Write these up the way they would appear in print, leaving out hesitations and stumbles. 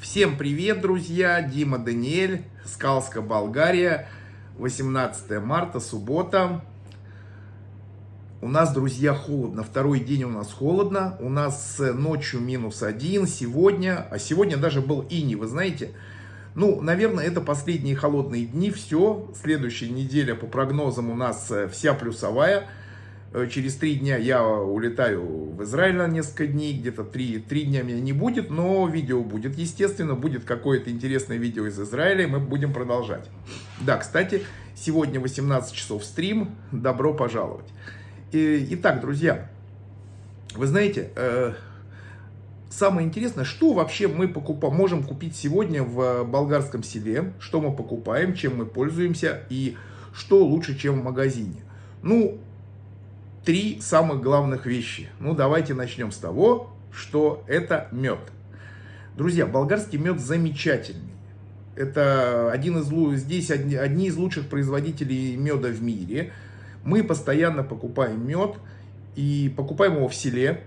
Всем привет, друзья! Дима Даниэль, Скалска, Болгария, 18 марта, суббота. У нас, друзья, холодно. Второй день у нас холодно. У нас ночью -1 сегодня. А сегодня даже был иней, вы знаете. Ну, наверное, это последние холодные дни. Все. Следующая неделя, по прогнозам, у нас вся плюсовая. Через 3 дня я улетаю в Израиль на несколько дней, где-то 3 дня меня не будет, но видео будет, естественно, будет какое-то интересное видео из Израиля, и мы будем продолжать. Да, кстати, сегодня 18 часов стрим, добро пожаловать. Итак, друзья, вы знаете, самое интересное, что вообще мы можем купить сегодня в болгарском селе, что мы покупаем, чем мы пользуемся и что лучше, чем в магазине. Ну, 3 самых главных вещи. Ну, давайте начнем с того, что это мед. Друзья, болгарский мед замечательный. Это здесь одни из лучших производителей меда в мире. Мы постоянно покупаем мед и покупаем его в селе.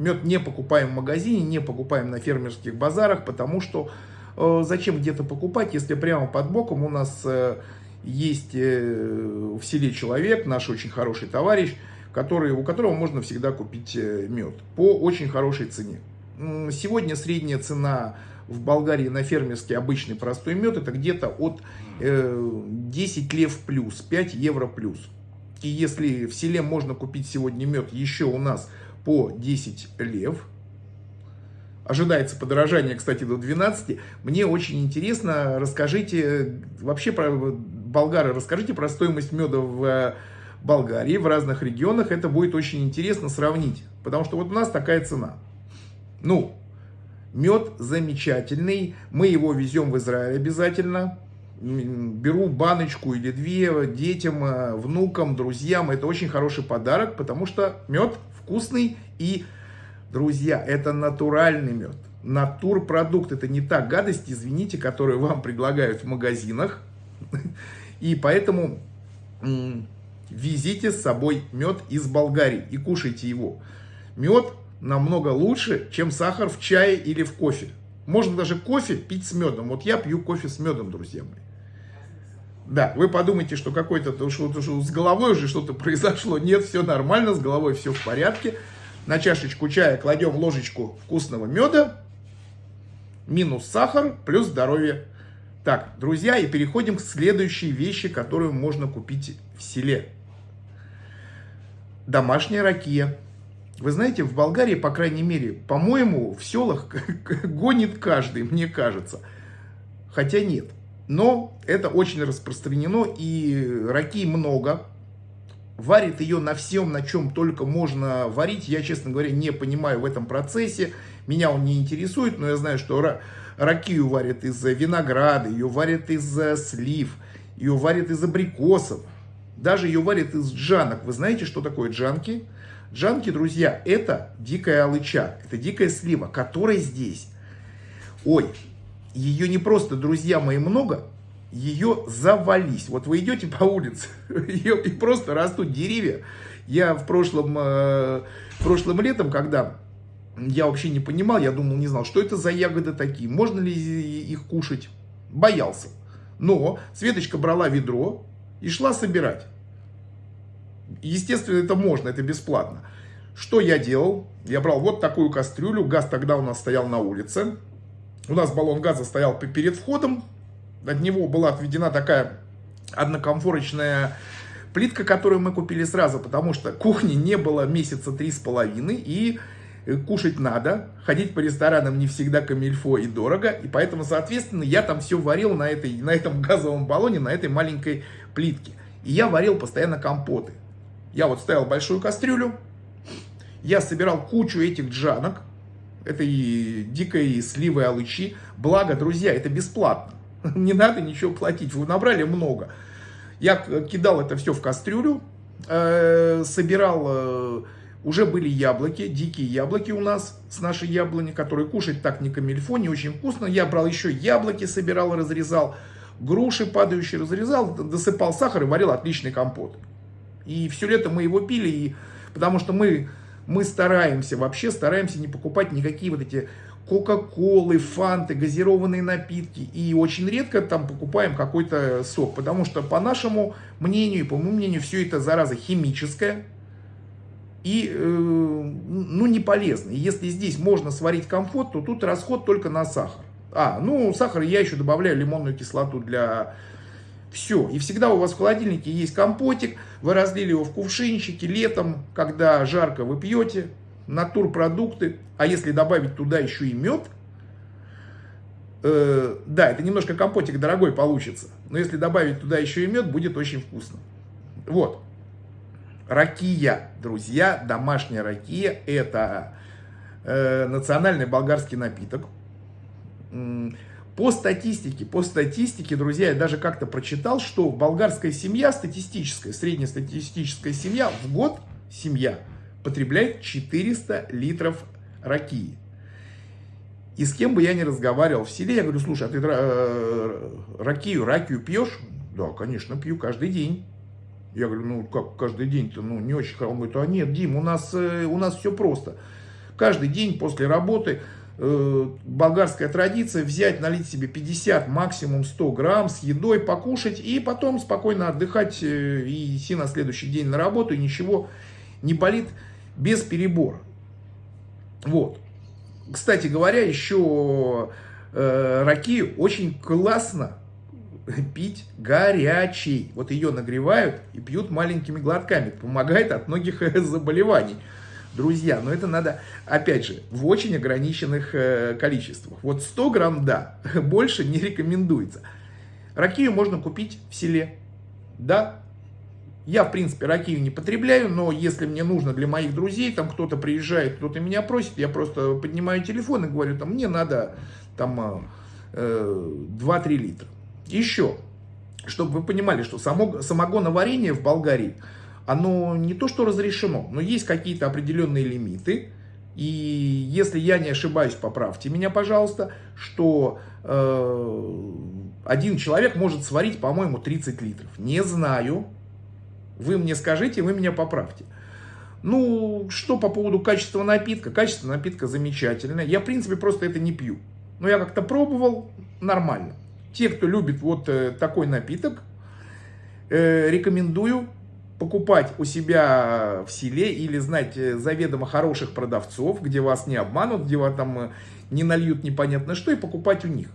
Мед не покупаем в магазине, не покупаем на фермерских базарах, потому что зачем где-то покупать, если прямо под боком у нас есть в селе человек, наш очень хороший товарищ, у которого можно всегда купить мед по очень хорошей цене. Сегодня средняя цена в Болгарии на фермерский обычный простой мед это где-то от 10 лев плюс, 5 евро плюс. И если в селе можно купить сегодня мед еще у нас по 10 лев, ожидается подорожание, кстати, до 12. Мне очень интересно, расскажите, вообще болгары, расскажите про стоимость меда в Болгарии, в разных регионах. Это будет очень интересно сравнить, потому что вот у нас такая цена. Ну, мед замечательный, мы его везем в Израиль обязательно. Беру баночку или 2 детям, внукам, друзьям. Это очень хороший подарок, потому что мед вкусный и... Друзья, это натуральный мед, натурпродукт, это не та гадость, извините, которую вам предлагают в магазинах. И поэтому везите с собой мед из Болгарии и кушайте его. Мед намного лучше, чем сахар в чае или в кофе. Можно даже кофе пить с медом. Вот я пью кофе с медом, друзья мои. Да, вы подумаете, что что с головой уже что-то произошло. Нет, все нормально, с головой все в порядке. На чашечку чая кладем ложечку вкусного меда, минус сахар, плюс здоровье. Так, друзья, и переходим к следующей вещи, которую можно купить в селе. Домашняя ракия. Вы знаете, в Болгарии, по крайней мере, по-моему, в селах гонит каждый, мне кажется. Хотя нет. Но это очень распространено, и ракии много. Варит ее на всем, на чем только можно варить. Я, честно говоря, не понимаю в этом процессе. Меня он не интересует, но я знаю, что ракию варят из винограда, ее варят из слив, ее варят из абрикосов. Даже ее варят из джанок. Вы знаете, что такое джанки? Джанки, друзья, это дикая алыча, это дикая слива, которая здесь. Ой, ее не просто, друзья мои, много. Ее завались. Вот вы идете по улице, и просто растут деревья. Я прошлым летом, когда я вообще не понимал, я думал, не знал, что это за ягоды такие, можно ли их кушать. Боялся. Но Светочка брала ведро и шла собирать. Естественно, это можно, это бесплатно. Что я делал? Я брал вот такую кастрюлю, газ тогда у нас стоял на улице. У нас баллон газа стоял перед входом. От него была отведена такая однокомфорочная плитка, которую мы купили сразу, потому что кухни не было месяца 3,5, и кушать надо. Ходить по ресторанам не всегда камильфо и дорого, и поэтому, соответственно, я там все варил на этом газовом баллоне, на этой маленькой плитке. И я варил постоянно компоты. Я вот ставил большую кастрюлю, я собирал кучу этих джанок, этой дикой сливы алычи. Благо, друзья, это бесплатно. Не надо ничего платить, вы набрали много. Я кидал это все в кастрюлю, собирал, уже были яблоки, дикие яблоки у нас с нашей яблони, которые кушать так не камильфо, не очень вкусно. Я брал еще яблоки, собирал, разрезал, груши падающие разрезал, досыпал сахар и варил отличный компот. И все лето мы его пили, потому что мы стараемся не покупать никакие вот эти кока-колы, фанты, газированные напитки. И очень редко там покупаем какой-то сок. Потому что, по нашему мнению, по моему мнению, все это зараза химическая. И, ну, не полезно. И если здесь можно сварить компот, то тут расход только на сахар. Ну, сахар я еще добавляю лимонную кислоту для... Все. И всегда у вас в холодильнике есть компотик. Вы разлили его в кувшинчике. Летом, когда жарко, вы пьете. Натурпродукты. А если добавить туда еще и мед, да, это немножко компотик дорогой получится. Но если добавить туда еще и мед, будет очень вкусно. Вот. Ракия, друзья, домашняя ракия. Это национальный болгарский напиток. По статистике, друзья, я даже как-то прочитал, что болгарская семья, статистическая, среднестатистическая семья, в год семья потребляет 400 литров ракии. И с кем бы я ни разговаривал в селе, я говорю: слушай, а ты ракию пьешь? Да, конечно, пью каждый день. Я говорю: ну как каждый день-то, ну не очень хорошо. Он говорит: нет, Дим, у нас все просто. Каждый день после работы болгарская традиция взять, налить себе 50, максимум 100 грамм с едой, покушать и потом спокойно отдыхать и идти на следующий день на работу, и ничего не болит без перебора. Вот. Кстати говоря, еще ракию очень классно пить горячей. Вот ее нагревают и пьют маленькими глотками. Помогает от многих заболеваний. Друзья, но это надо, опять же, в очень ограниченных количествах. Вот 100 грамм, да, больше не рекомендуется. Ракию можно купить в селе. Да, я, в принципе, ракию не потребляю, но если мне нужно для моих друзей, там кто-то приезжает, кто-то меня просит, я просто поднимаю телефон и говорю: там, мне надо там 2-3 литра. Еще, чтобы вы понимали, что самогоноварение в Болгарии, оно не то что разрешено, но есть какие-то определенные лимиты. И если я не ошибаюсь, поправьте меня, пожалуйста, что один человек может сварить, по-моему, 30 литров. Не знаю. Вы мне скажите, вы меня поправьте. Ну, что по поводу качества напитка? Качество напитка замечательное. Я, в принципе, просто это не пью. Но я как-то пробовал, нормально. Те, кто любит вот такой напиток, рекомендую покупать у себя в селе или знать заведомо хороших продавцов, где вас не обманут, где вас там не нальют непонятно что, и покупать у них.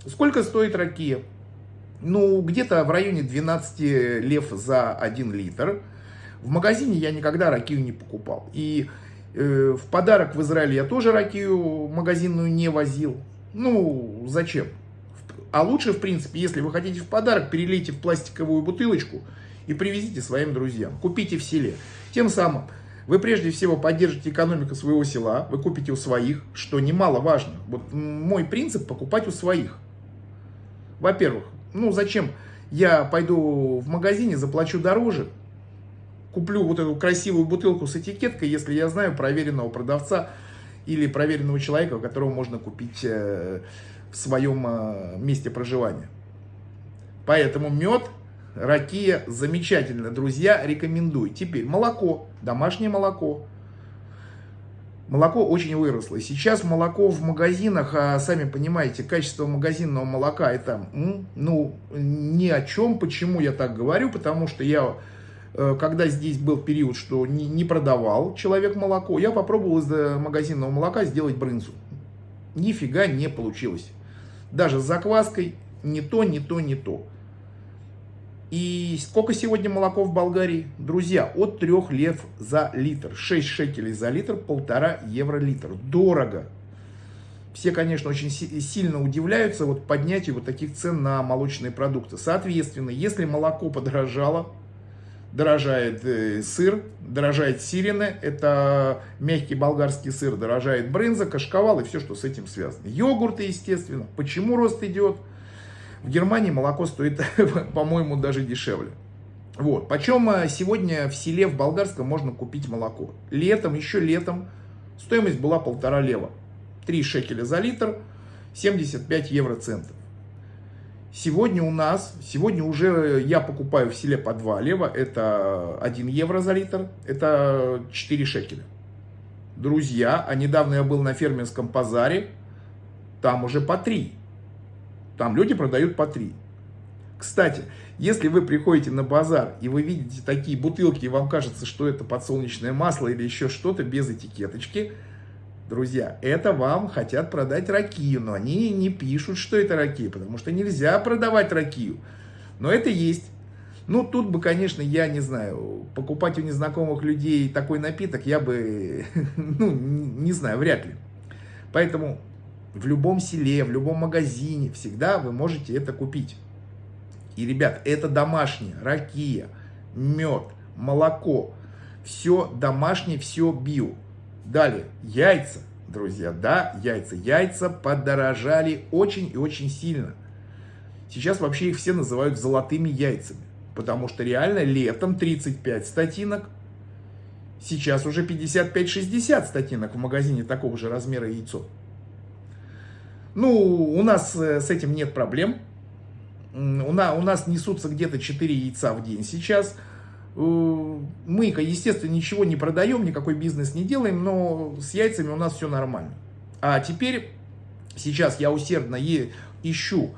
Сколько стоит ракия? Ну, где-то в районе 12 лев за 1 литр. В магазине я никогда ракию не покупал. И в подарок в Израиле я тоже ракию магазинную не возил. Ну, зачем? А лучше, в принципе, если вы хотите в подарок, перелейте в пластиковую бутылочку и привезите своим друзьям. Купите в селе. Тем самым вы прежде всего поддержите экономику своего села, вы купите у своих, что немаловажно. Вот мой принцип — покупать у своих. Во-первых, ну зачем я пойду в магазине, заплачу дороже, куплю вот эту красивую бутылку с этикеткой, если я знаю проверенного продавца или проверенного человека, которого можно купить в своем месте проживания. Поэтому мед, ракия замечательно, друзья, рекомендую. Теперь молоко, домашнее молоко. Молоко очень выросло. И сейчас молоко в магазинах, сами понимаете, качество магазинного молока это, ну, ни о чем. Почему я так говорю? Потому что я, когда здесь был период, что не продавал человек молоко, я попробовал из магазинного молока сделать брынзу. Нифига не получилось. Даже с закваской не то, не то, не то. И сколько сегодня молоко в Болгарии? Друзья, от 3 лев за литр. 6 шекелей за литр, 1,5 евро литр. Дорого. Все, конечно, очень сильно удивляются вот поднятию вот таких цен на молочные продукты. Соответственно, если молоко подорожало, дорожает сыр, дорожает сирены, это мягкий болгарский сыр, дорожает брынза, кашкавал и все, что с этим связано. Йогурты, естественно. Почему рост идет? В Германии молоко стоит, по-моему, даже дешевле. Вот. Почем сегодня в селе в Болгарском можно купить молоко? Летом, еще летом, стоимость была 1,5 лева. 3 шекеля за литр, 75 евроцентов. Сегодня уже я покупаю в селе по 2 лева, это 1 евро за литр, это 4 шекеля. Друзья, а недавно я был на фермерском базаре, там уже по 3. Там люди продают по 3. Кстати, если вы приходите на базар и вы видите такие бутылки, и вам кажется, что это подсолнечное масло или еще что-то без этикеточки, друзья, это вам хотят продать ракию, но они не пишут, что это ракия, потому что нельзя продавать ракию. Но это есть. Ну, тут бы, конечно, я не знаю, покупать у незнакомых людей такой напиток я бы, ну, не знаю, вряд ли. Поэтому в любом селе, в любом магазине всегда вы можете это купить. И, ребят, это домашнее, ракия, мед, молоко. Все домашнее, все био. Далее, яйца, друзья, да, яйца. Яйца подорожали очень и очень сильно. Сейчас вообще их все называют золотыми яйцами. Потому что реально летом 35 статинок. Сейчас уже 55-60 статинок в магазине такого же размера яйцо. Ну, у нас с этим нет проблем. У нас несутся где-то 4 яйца в день сейчас. Мы, естественно, ничего не продаем, никакой бизнес не делаем, но с яйцами у нас все нормально. А теперь, сейчас я усердно ищу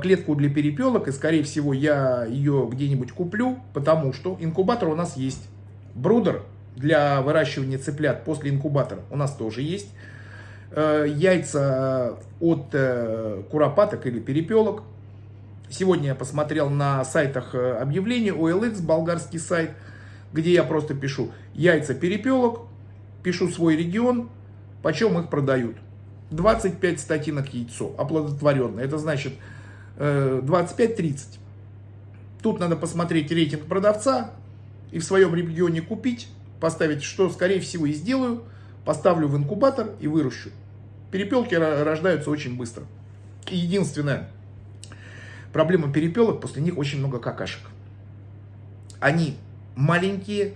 клетку для перепелок, и, скорее всего, я ее где-нибудь куплю, потому что инкубатор у нас есть. Брудер для выращивания цыплят после инкубатора у нас тоже есть. Яйца от куропаток или перепелок. Сегодня я посмотрел на сайтах объявлений, OLX, болгарский сайт, где я просто пишу яйца перепелок, пишу свой регион, почем их продают. 25 статинок яйцо, оплодотворенное, это значит 25-30. Тут надо посмотреть рейтинг продавца и в своем регионе купить, поставить, что скорее всего и сделаю, поставлю в инкубатор и выращу. Перепелки рождаются очень быстро. И единственное, проблема перепелок, после них очень много какашек. Они маленькие,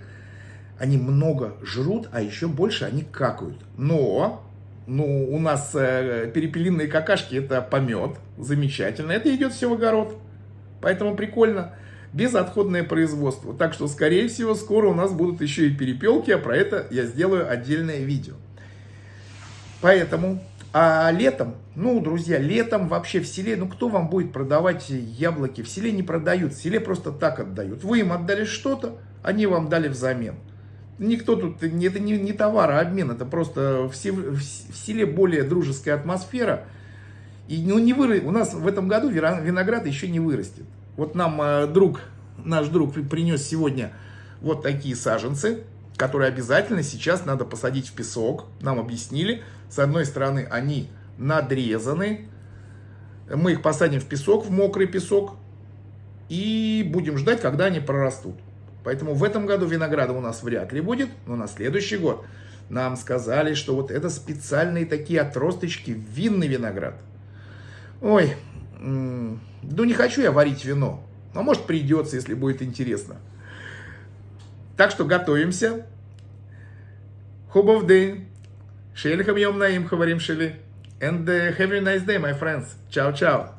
они много жрут, а еще больше они какают. Но у нас перепелиные какашки это помет, замечательно. Это идет все в огород, поэтому прикольно. Безотходное производство. Так что, скорее всего, скоро у нас будут еще и перепелки, а про это я сделаю отдельное видео. Поэтому, а летом, друзья, летом вообще в селе, кто вам будет продавать яблоки? В селе не продают, в селе просто так отдают. Вы им отдали что-то, они вам дали взамен. Никто тут, это не товар, а обмен, это просто в селе более дружеская атмосфера. И у нас в этом году виноград еще не вырастет. Вот нам наш друг принес сегодня вот такие саженцы, которые обязательно сейчас надо посадить в песок. Нам объяснили. С одной стороны, они надрезаны. Мы их посадим в песок, в мокрый песок. И будем ждать, когда они прорастут. Поэтому в этом году винограда у нас вряд ли будет. Но на следующий год нам сказали, что вот это специальные такие отросточки, винный виноград. Ой, не хочу я варить вино. Но может придется, если будет интересно. Так что готовимся. Хубов день. Шейлихам йом наим, говорим шели. And have a nice day, my friends. Ciao, ciao.